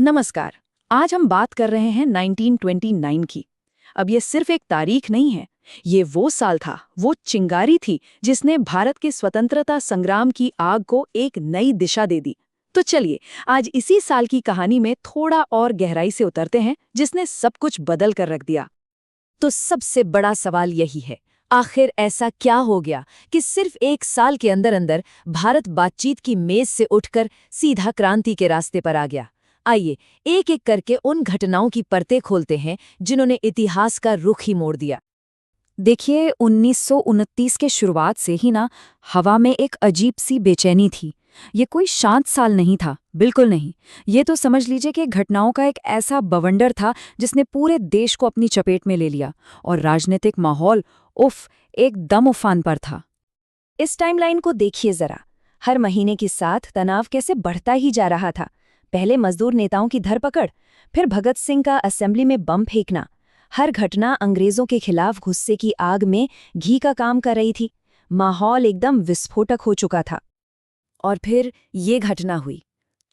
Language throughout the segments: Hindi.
नमस्कार। आज हम बात कर रहे हैं 1929 की। अब ये सिर्फ एक तारीख नहीं है, ये वो साल था, वो चिंगारी थी जिसने भारत के स्वतंत्रता संग्राम की आग को एक नई दिशा दे दी। तो चलिए आज इसी साल की कहानी में थोड़ा और गहराई से उतरते हैं, जिसने सब कुछ बदल कर रख दिया। तो सबसे बड़ा सवाल यही है, आखिर ऐसा क्या हो गया कि सिर्फ एक साल के अंदर अंदर भारत बातचीत की मेज से उठकर सीधा क्रांति के रास्ते पर आ गया। आइए एक एक करके उन घटनाओं की परतें खोलते हैं जिन्होंने इतिहास का रुख ही मोड़ दिया। देखिए 1929 के शुरुआत से ही ना हवा में एक अजीब सी बेचैनी थी। ये कोई शांत साल नहीं था, बिल्कुल नहीं। ये तो समझ लीजिए कि घटनाओं का एक ऐसा बवंडर था जिसने पूरे देश को अपनी चपेट में ले लिया और राजनीतिक माहौल एकदम उफान पर था। इस टाइमलाइन को देखिए जरा। हर महीने के साथ तनाव कैसे बढ़ता ही जा रहा था। पहले मजदूर नेताओं की धरपकड़, फिर भगत सिंह का असेंबली में बम फेंकना। हर घटना अंग्रेजों के खिलाफ गुस्से की आग में घी का काम कर रही थी। माहौल एकदम विस्फोटक हो चुका था। और फिर ये घटना हुई,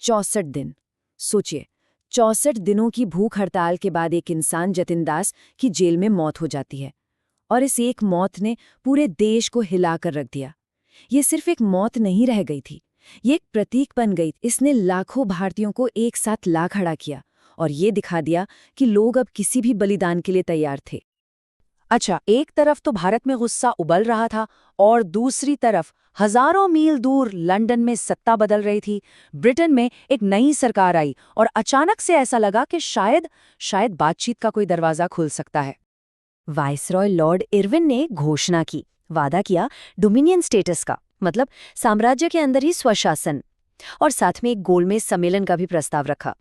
64 दिन। सोचिए, 64 दिनों की भूख हड़ताल के बाद एक इंसान जतिन दास की जेल में मौत हो जाती है। और इस एक मौत ने पूरे देश को हिलाकर रख दिया। ये सिर्फ एक मौत नहीं रह गई थी, ये एक प्रतीक बन गई। इसने लाखों भारतीयों को एक साथ ला खड़ा किया और ये दिखा दिया कि लोग अब किसी भी बलिदान के लिए तैयार थे। अच्छा, एक तरफ तो भारत में गुस्सा उबल रहा था और दूसरी तरफ हजारों मील दूर लंदन में सत्ता बदल रही थी। ब्रिटेन में एक नई सरकार आई और अचानक से ऐसा लगा कि शायद बातचीत का कोई दरवाजा खुल सकता है। वाइसरॉय लॉर्ड इरविन ने घोषणा की, वादा किया डोमिनियन स्टेटस का, मतलब साम्राज्य के अंदर ही स्वशासन, और साथ में एक गोलमेज सम्मेलन का भी प्रस्ताव रखा।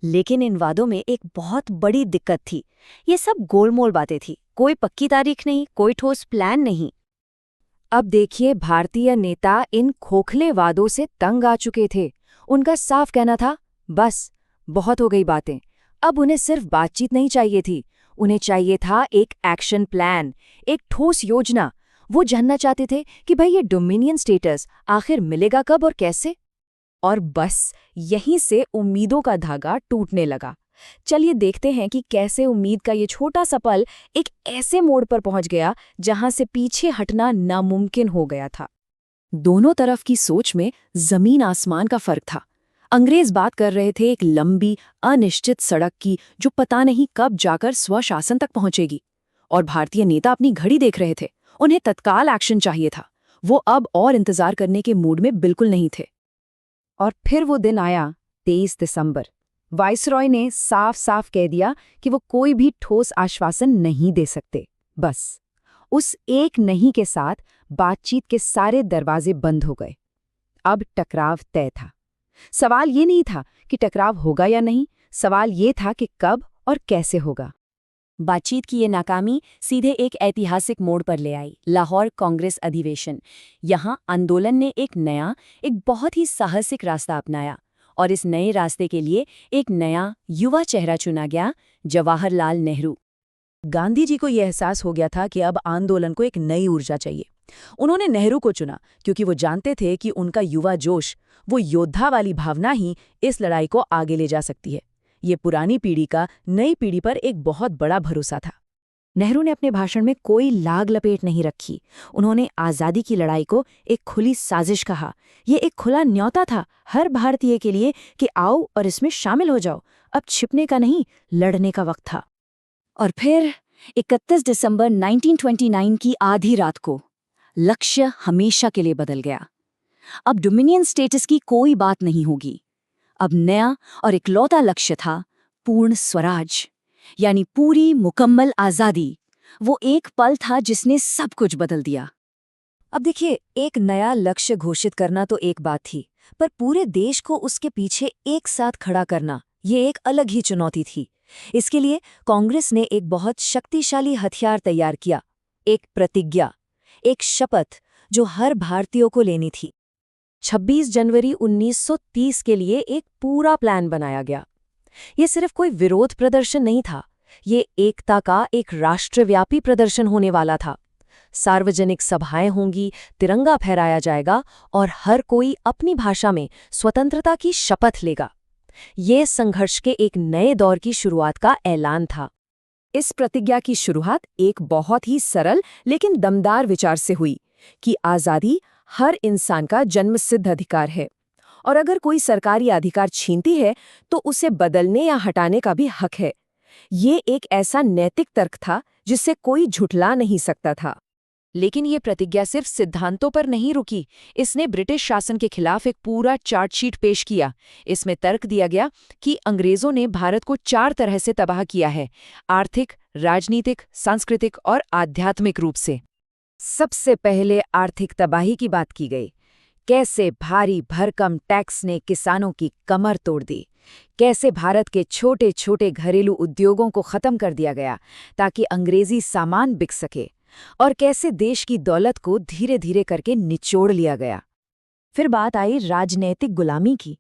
लेकिन इन वादों में एक बहुत बड़ी दिक्कत थी। ये सब गोलमोल बातें थी, कोई पक्की तारीख नहीं, कोई ठोस प्लान नहीं। अब देखिए, भारतीय नेता इन खोखले वादों से तंग आ चुके थे। उनका साफ कहना था, बस बहुत हो गई बातें। अब उन्हें सिर्फ बातचीत नहीं चाहिए थी, उन्हें चाहिए था एक एक्शन प्लान, एक ठोस योजना। वो जानना चाहते थे कि भाई ये डोमिनियन स्टेटस आखिर मिलेगा कब और कैसे। और बस यहीं से उम्मीदों का धागा टूटने लगा। चलिए देखते हैं कि कैसे उम्मीद का ये छोटा सा पल एक ऐसे मोड़ पर पहुंच गया जहां से पीछे हटना नामुमकिन हो गया था। दोनों तरफ की सोच में जमीन आसमान का फर्क था। अंग्रेज बात कर रहे थे एक लंबी अनिश्चित सड़क की जो पता नहीं कब जाकर स्वशासन तक पहुंचेगी, और भारतीय नेता अपनी घड़ी देख रहे थे। उन्हें तत्काल एक्शन चाहिए था। वो अब और इंतजार करने के मूड में बिल्कुल नहीं थे। और फिर वो दिन आया, 23 दिसंबर। वाइसरॉय ने साफ साफ कह दिया कि वो कोई भी ठोस आश्वासन नहीं दे सकते। बस उस एक नहीं के साथ बातचीत के सारे दरवाजे बंद हो गए। अब टकराव तय था। सवाल ये नहीं था कि टकराव होगा या नहीं, सवाल ये था कि कब और कैसे होगा। बातचीत की ये नाकामी सीधे एक ऐतिहासिक मोड़ पर ले आई, लाहौर कांग्रेस अधिवेशन। यहाँ आंदोलन ने एक बहुत ही साहसिक रास्ता अपनाया, और इस नए रास्ते के लिए एक नया युवा चेहरा चुना गया, जवाहरलाल नेहरू। गांधी जी को यह एहसास हो गया था कि अब आंदोलन को एक नई ऊर्जा चाहिए। उन्होंने नेहरू को चुना क्योंकि वो जानते थे कि उनका युवा जोश, वो योद्धा वाली भावना ही इस लड़ाई को आगे ले जा सकती है। ये पुरानी पीढ़ी का नई पीढ़ी पर एक बहुत बड़ा भरोसा था। नेहरू ने अपने भाषण में कोई लाग लपेट नहीं रखी। उन्होंने आज़ादी की लड़ाई को एक खुली साजिश कहा। ये एक खुला न्योता था हर भारतीय के लिए कि आओ और इसमें शामिल हो जाओ। अब छिपने का नहीं, लड़ने का वक्त था। और फिर 31 दिसंबर 1929 की आधी रात को लक्ष्य हमेशा के लिए बदल गया। अब डोमिनियन स्टेटस की कोई बात नहीं होगी। अब नया और इकलौता लक्ष्य था पूर्ण स्वराज, यानी पूरी मुकम्मल आज़ादी। वो एक पल था जिसने सब कुछ बदल दिया। अब देखिए, एक नया लक्ष्य घोषित करना तो एक बात थी, पर पूरे देश को उसके पीछे एक साथ खड़ा करना, ये एक अलग ही चुनौती थी। इसके लिए कांग्रेस ने एक बहुत शक्तिशाली हथियार तैयार किया, एक प्रतिज्ञा, एक शपथ जो हर भारतीय को लेनी थी। 26 जनवरी 1930 के लिए एक पूरा प्लान बनाया गया। ये सिर्फ कोई विरोध प्रदर्शन नहीं था, ये एकता का एक राष्ट्रव्यापी प्रदर्शन होने वाला था। सार्वजनिक सभाएं होंगी, तिरंगा फहराया जाएगा और हर कोई अपनी भाषा में स्वतंत्रता की शपथ लेगा। ये संघर्ष के एक नए दौर की शुरुआत का ऐलान था। इस प्रतिज्ञा की शुरुआत एक बहुत ही सरल लेकिन दमदार विचार से हुई कि आज़ादी हर इंसान का जन्मसिद्ध अधिकार है, और अगर कोई सरकारी अधिकार छीनती है तो उसे बदलने या हटाने का भी हक है। ये एक ऐसा नैतिक तर्क था जिसे कोई झुठला नहीं सकता था। लेकिन ये प्रतिज्ञा सिर्फ सिद्धांतों पर नहीं रुकी। इसने ब्रिटिश शासन के खिलाफ एक पूरा चार्टशीट पेश किया। इसमें तर्क दिया गया कि अंग्रेजों ने भारत को 4 तरह से तबाह किया है: आर्थिक, राजनीतिक, सांस्कृतिक और आध्यात्मिक रूप से। सबसे पहले आर्थिक तबाही की बात की गई। कैसे भारी भरकम टैक्स ने किसानों की कमर तोड़ दी, कैसे भारत के छोटे छोटे घरेलू उद्योगों को खत्म कर दिया गया ताकि अंग्रेजी सामान बिक सके, और कैसे देश की दौलत को धीरे धीरे करके निचोड़ लिया गया। फिर बात आई राजनैतिक गुलामी की।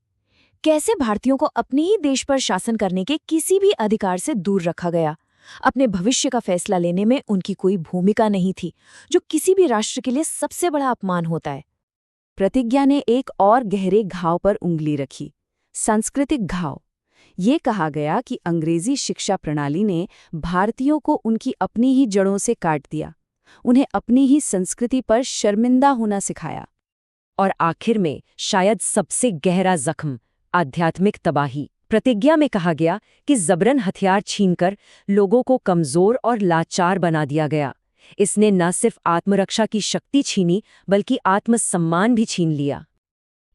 कैसे भारतीयों को अपने ही देश पर शासन करने के किसी भी अधिकार से दूर रखा गया। अपने भविष्य का फैसला लेने में उनकी कोई भूमिका नहीं थी, जो किसी भी राष्ट्र के लिए सबसे बड़ा अपमान होता है। प्रतिज्ञा ने एक और गहरे घाव पर उंगली रखी, सांस्कृतिक घाव। ये कहा गया कि अंग्रेजी शिक्षा प्रणाली ने भारतीयों को उनकी अपनी ही जड़ों से काट दिया, उन्हें अपनी ही संस्कृति पर शर्मिंदा होना सिखाया। और आखिर में शायद सबसे गहरा जख्म, आध्यात्मिक तबाही। प्रतिज्ञा में कहा गया कि जबरन हथियार छीनकर लोगों को कमजोर और लाचार बना दिया गया। इसने न सिर्फ आत्मरक्षा की शक्ति छीनी बल्कि आत्मसम्मान भी छीन लिया।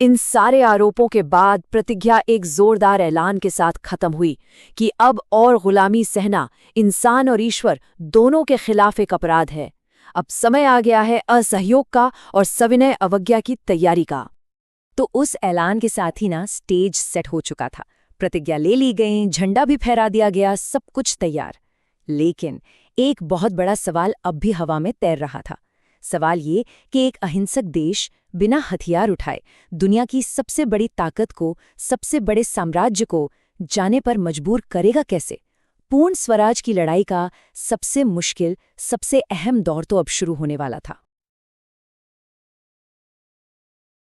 इन सारे आरोपों के बाद प्रतिज्ञा एक जोरदार ऐलान के साथ खत्म हुई कि अब और गुलामी सहना इंसान और ईश्वर दोनों के खिलाफ एक अपराध है। अब समय आ गया है असहयोग का और सविनय अवज्ञा की तैयारी का। तो उस ऐलान के साथ ही ना स्टेज सेट हो चुका था। प्रतिज्ञा ले ली गई, झंडा भी फहरा दिया गया, सब कुछ तैयार। लेकिन एक बहुत बड़ा सवाल अब भी हवा में तैर रहा था। सवाल ये कि एक अहिंसक देश बिना हथियार उठाए दुनिया की सबसे बड़ी ताकत को, सबसे बड़े साम्राज्य को जाने पर मजबूर करेगा कैसे? पूर्ण स्वराज की लड़ाई का सबसे मुश्किल, सबसे अहम दौर तो अब शुरू होने वाला था।